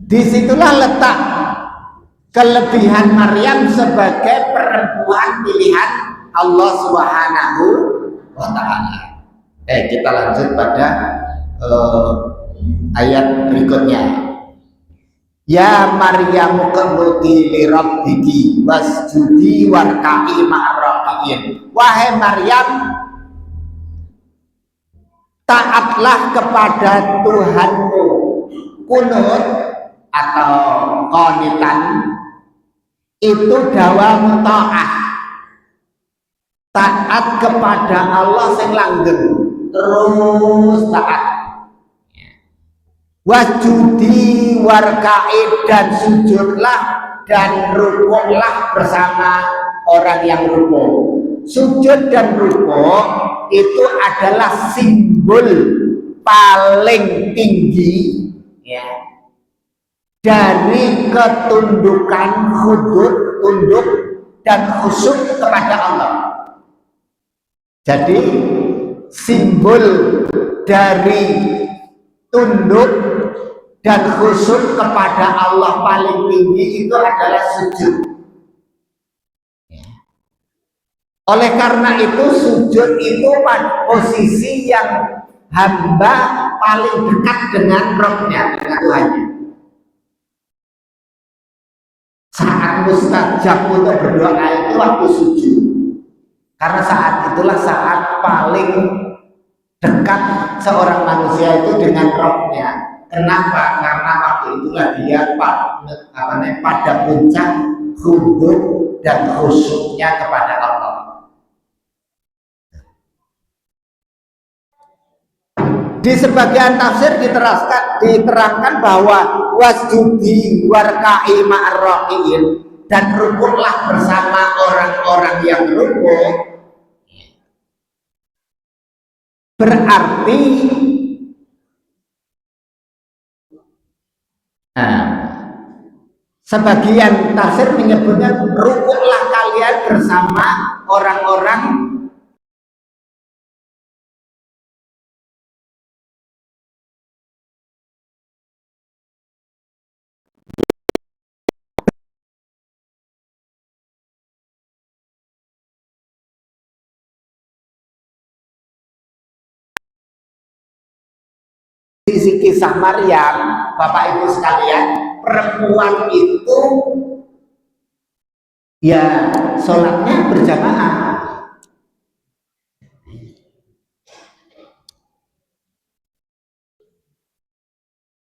Disitulah letak kelebihan Maryam sebagai perempuan pilihan Allah Subhanahu wa Ta'ala. Kita lanjut pada ayat berikutnya. Ya Maryam qunuti li rabbiki wasjudi warka'i ma'ar-raki'in. Wahai Maryam, taatlah kepada Tuhanmu. Kunut atau qanitan itu dawam ta'ah, taat kepada Allah sing langgeng, terus taat. Wajudi warka'i, dan sujudlah dan rukuklah bersama orang yang rukuk. Sujud dan rukuk itu adalah simbol paling tinggi, ya, dari ketundukan, tunduk dan khusyuk kepada Allah. Jadi simbol dari tunduk dan khusyuk kepada Allah paling tinggi itu adalah sujud. Oleh karena itu sujud itu posisi yang hamba paling dekat dengan Rabb-nya, dengan Tuhannya. Saat mustajab untuk berdoa itu waktu sujud, karena saat itulah saat paling dekat seorang manusia itu dengan Rabb-nya. Kenapa? Karena waktu itulah dia pada puncak khusyuk dan khusyuknya kepada Allah. Di sebagian tafsir diterangkan bahwa wasjudi warka'i ma'ar-raki'in, dan rukuklah bersama orang-orang yang rukuk, berarti sebagian tafsir menyebutnya rukuklah kalian bersama orang-orang sisi kisah Maryam. Bapak Ibu sekalian, perempuan itu ya sholatnya berjamaah.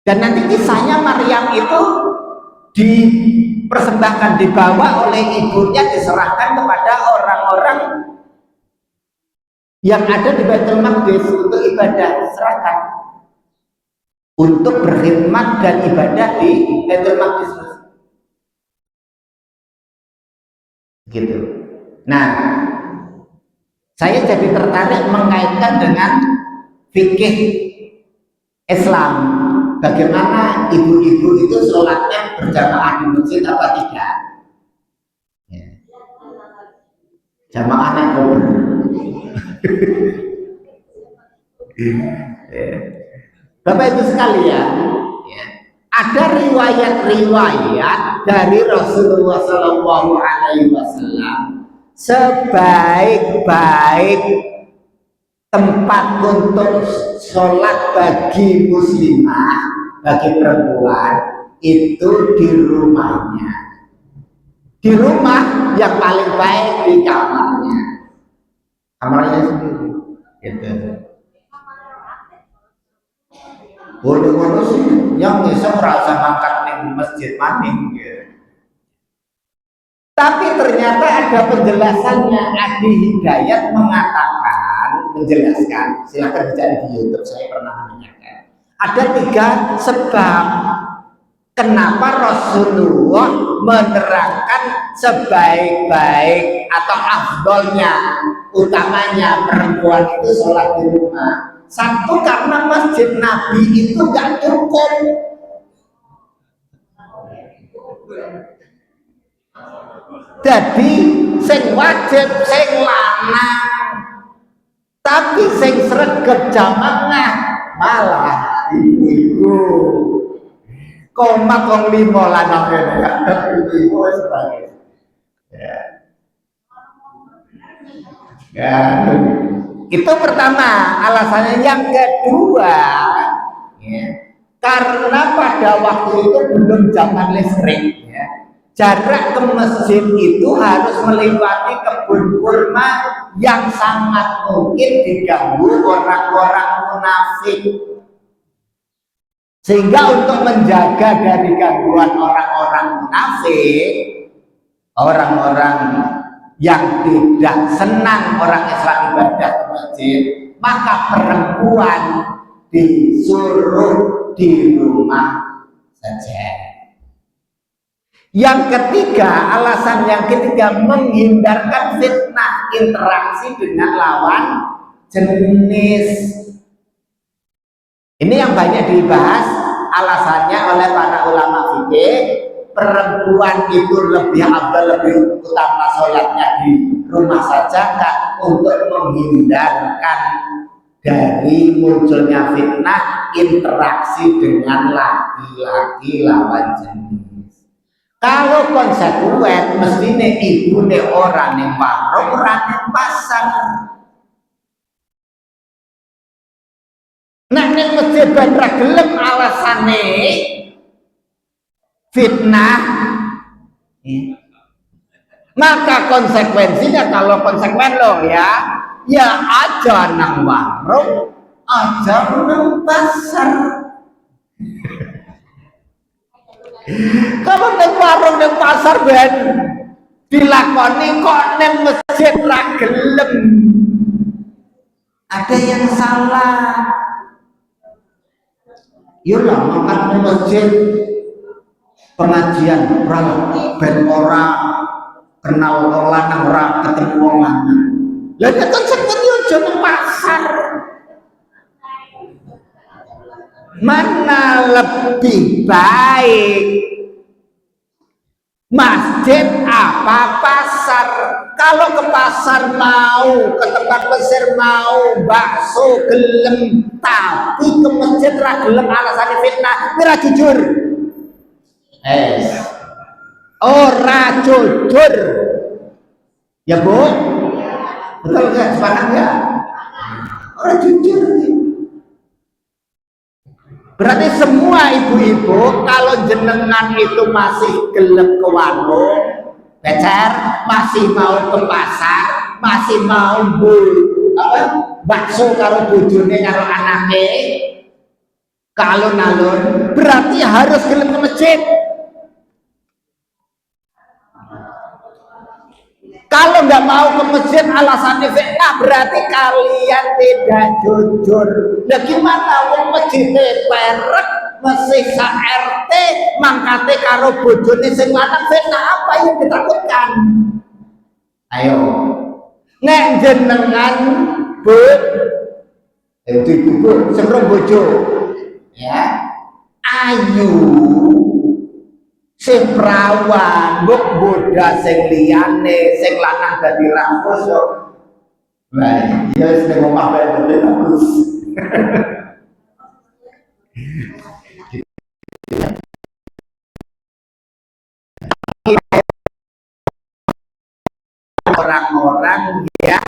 Dan nanti kisahnya Maryam itu dipersembahkan, dibawa oleh ibunya, diserahkan kepada orang-orang yang ada di Baitul Maqdis untuk ibadah, diserahkan untuk berkhidmat dan ibadah di Baitul Maqdis gitu. Nah, saya jadi tertarik mengaitkan dengan fikih Islam, bagaimana ibu-ibu itu sholatnya berjamaah di masjid apa tidak ya. Jamaahnya Bapak Ibu sekalian ya, ada riwayat-riwayat dari Rasulullah Shallallahu Alaihi Wasallam, sebaik-baik tempat untuk sholat bagi muslimah, bagi perempuan itu di rumahnya, di rumah yang paling baik di kamarnya sendiri gitu. Boleh sih yang bisa merasa makan nih masjid maning gitu. Tapi ternyata ada penjelasannya. Adi Hidayat mengatakan, menjelaskan, silahkan dicari di YouTube, saya pernah menanyakan. Ada 3 sebab kenapa Rasulullah menerangkan sebaik-baik atau afdolnya, utamanya perempuan itu sholat di rumah. 1, karena masjid Nabi itu gak cukup. Jadi sing wajib sing lanang, tapi sing sregep jamaah malah ibu-ibu. Komat wong 5 lanang kene ya. Ibu-ibu wis bagus. Ya. Ya. Itu pertama alasannya. Yang kedua, ya, karena pada waktu itu belum zaman listrik, ya, jarak ke masjid itu harus melewati kebun kurma yang sangat mungkin diganggu orang-orang munafik. Sehingga untuk menjaga dari gangguan orang-orang munafik, orang-orang yang tidak senang orang Islam ibadah ke masjid, maka perempuan disuruh di rumah saja. Yang ketiga, alasan yang ketiga, menghindarkan fitnah interaksi dengan lawan jenis. Ini yang banyak dibahas alasannya oleh para ulama fikih. Perempuan itu lebih afdal, lebih utama sholatnya di rumah saja, Kak, untuk menghindarkan dari munculnya fitnah interaksi dengan laki-laki lawan jenis. Kalau konsekuen, mestinya ibu ne orang yang warung, orang yang pasar. Nah, ini masjid bandra gelem alasannya fitnah, maka konsekuensinya, kalau konsekuen loh ya aja nang warung, aja nang pasar. Kalau nang warung nang pasar ben dilakoni kok nang masjid ra gelem, ada yang salah. Yolah makan nang masjid pengajian ben ora kenal wong lanang, ora ketemu wong lanang. Lah nek konsekuensi aja nang pasar. Mana lebih baik masjid apa pasar? Kalau ke pasar mau, ke tempat pasar mau, bakso gelem, tapi ke masjid ra gelem alasannya fitnah, ora jujur. Ora jujur. Ya Bu? Betul nggak? Sepakat ya? Ora jujur. Berarti semua ibu-ibu, kalau jenengan itu masih gelem ke warung becer, masih mau ke pasar, masih mau bakso karo bojone karo anake, ke alun-alun, berarti harus gelem ke masjid. Kalau nggak mau ke masjid alasannya fitnah, berarti kalian tidak jujur. Nah gimana wong masjid perek masih sa RT mangkate karo bojone sing lanang, fitnah apa yang ditakutkan? Ayo, nek jenengan bu, ibu sebelum bojo, ya, ayu sing perawan mbok boda sing liyane sing lanang dadi rakus yo. Lah iya wis nek omah bae terus. Orang-orang yang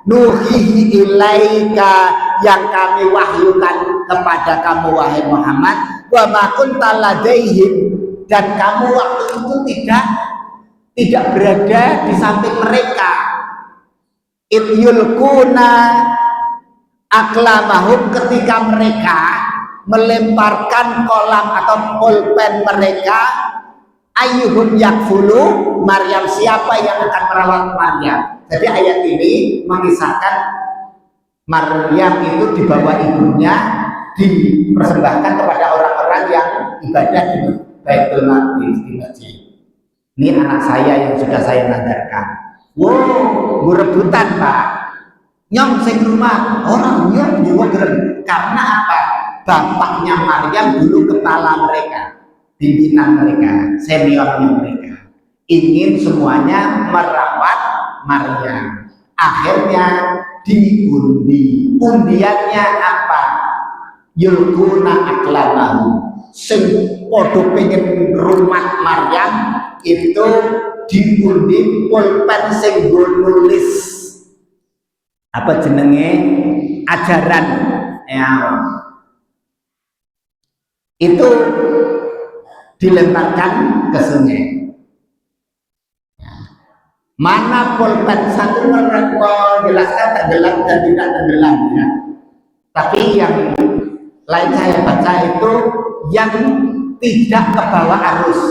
nuhihi ilaika, yang kami wahyukan kepada kamu wahai Muhammad, wa ma kunta ladaihim, dan kamu waktu itu tidak berada di samping mereka, id yulkuna aklamahum, ketika mereka melemparkan kolam atau pulpen mereka, ayyuhum yakfulu Maryam, siapa yang akan merawat Maryam. Jadi ayat ini mengisahkan Maryam itu dibawa ibunya dipersembahkan kepada orang-orang yang ibadah di Baitul Maqdis, di masjid. Ini anak saya yang sudah saya nadarkan. Wow, rebutan Pak. Nyong sing rumah orang nyong juga karena apa? Bapaknya Maryam dulu kepala mereka, pimpinan mereka, seniornya mereka, ingin semuanya merawat Maryam. Akhirnya diundi. Undiannya apa? Yulkuna aklamahu, sing podo pengen rumah Maryam itu diundi pulpen sing nulis apa jenenge ajaran ya, itu dilemparkan ke sungai. Mana pulpen satu menjelaskan tenggelam dan tidak tenggelam ya. Tapi yang lain saya baca itu yang tidak ke bawah arus.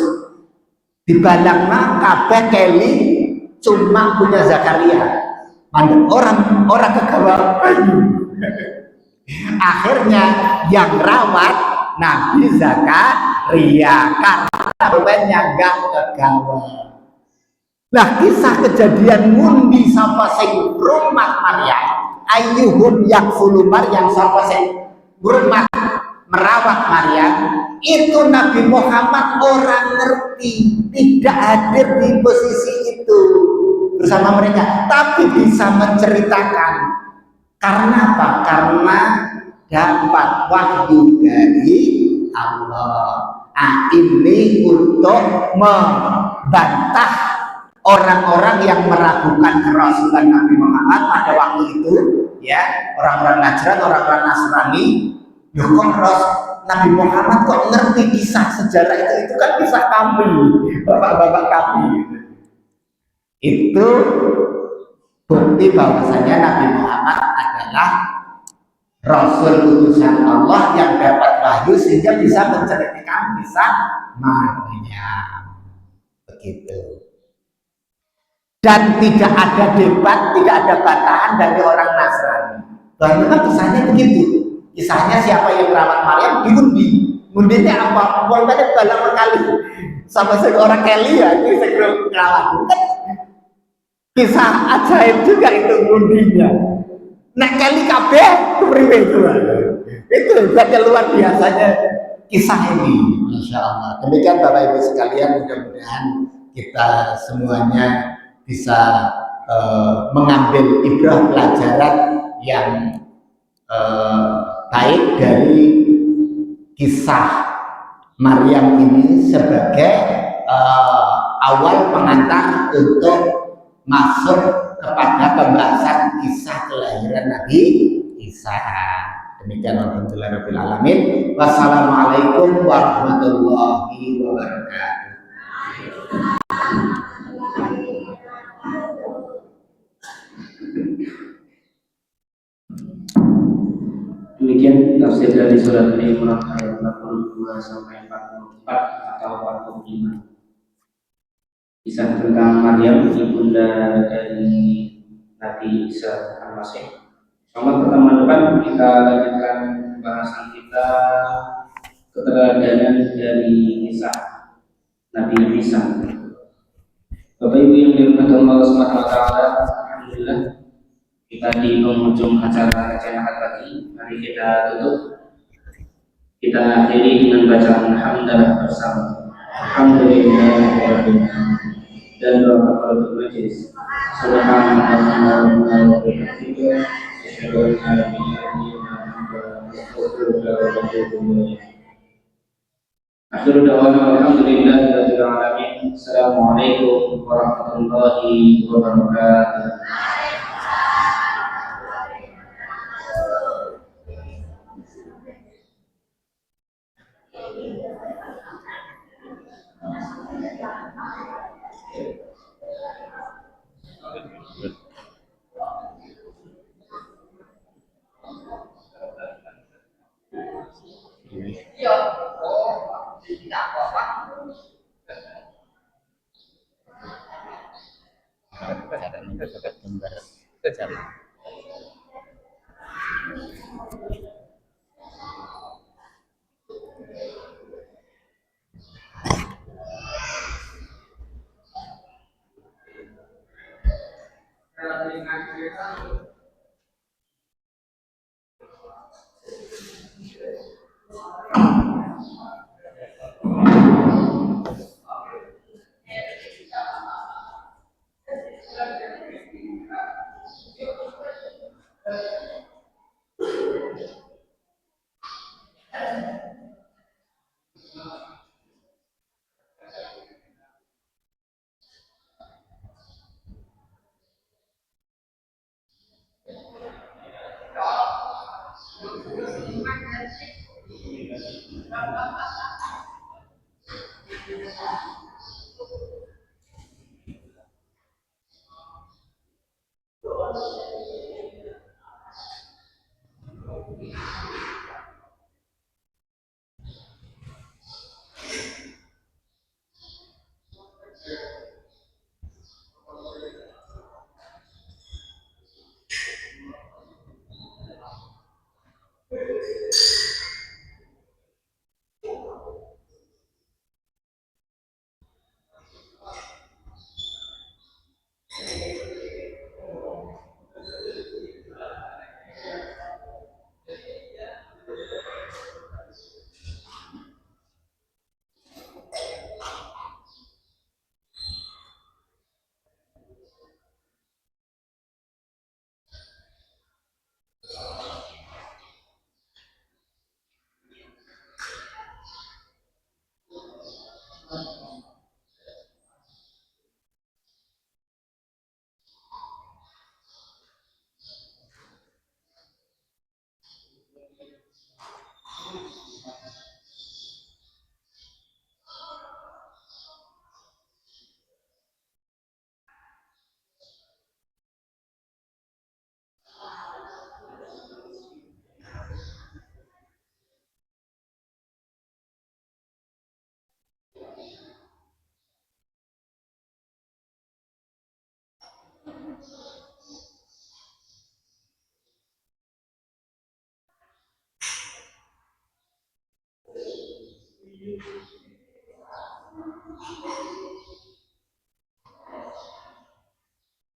Di Balangna kabeh Kelly cuma punya Zakaria. Orang ke bawah. Akhirnya yang rawat Nabi Zakaria karena pulpennya enggak ke bawah. Nah, kisah kejadian ngundi sapa sing rumah Maryam, ayyuhum yakfulu Maryam, sapa sing rumah merawat Maryam, itu Nabi Muhammad orang ngerti, tidak hadir di posisi itu bersama mereka, tapi bisa menceritakan. Karena apa? Karena dapat wahyu dari Allah. Nah, ini untuk membantah orang-orang yang meragukan kerasulan Nabi Muhammad pada waktu itu, ya, orang-orang Najran, orang-orang Nasrani, kok Nabi Muhammad kok ngerti kisah sejarah itu kan kisah kami, bapak-bapak kami. Itu bukti bahwasanya Nabi Muhammad adalah Rasul utusan Allah yang dapat wahyu sehingga bisa menceritakan kisah Maryam. Begitu. Dan tidak ada debat, tidak ada bantahan dari orang Nasrani. Bahwa kisahnya begitu. Kisahnya siapa yang merawat Maryam diundi. Undinya apa? Pulpennya balang kali. Sama seorang Kelly ya, ini segera merawat. Kisah ajaib juga itu undinya. Nek Kelly kabeh kepriwe itu hebatnya luar biasanya kisah ini. Masya Allah. Demikian Bapak Ibu sekalian, mudah-mudahan kita semuanya bisa mengambil ibrah pelajaran yang baik dari kisah Maryam ini sebagai awal pengantar untuk masuk kepada pembahasan kisah kelahiran Nabi Isa. Demikian alhamdulillahirabbil alamin. Wassalamualaikum warahmatullahi wabarakatuh. Demikian tafsir dari surat Al-Imran ayat 42 sampai 44 atau 45. Kisah tentang Maryam, ibunda dari Nabi Isa Al-Masih. Selamat pertemuan depan kita lanjutkan pembahasan kita keteladanan dari kisah Nabi Isa. Bapak Ibu yang dimuliakan Allah Subhanahu wa taala, alhamdulillah kita di penghujung acara kajian ahad pagi. Mari kita tutup. Kita akhiri dengan bacaan hamdalah bersama. Alhamdulillah dan doa kafaratul majelis. Subhanallah wa bihamdihi asyhadu an la ilaha illa anta astaghfiruka wa atubu ilaik. Akhirul da'wana alhamdulillahi rabbil alamin. Assalamualaikum warahmatullahi wabarakatuh.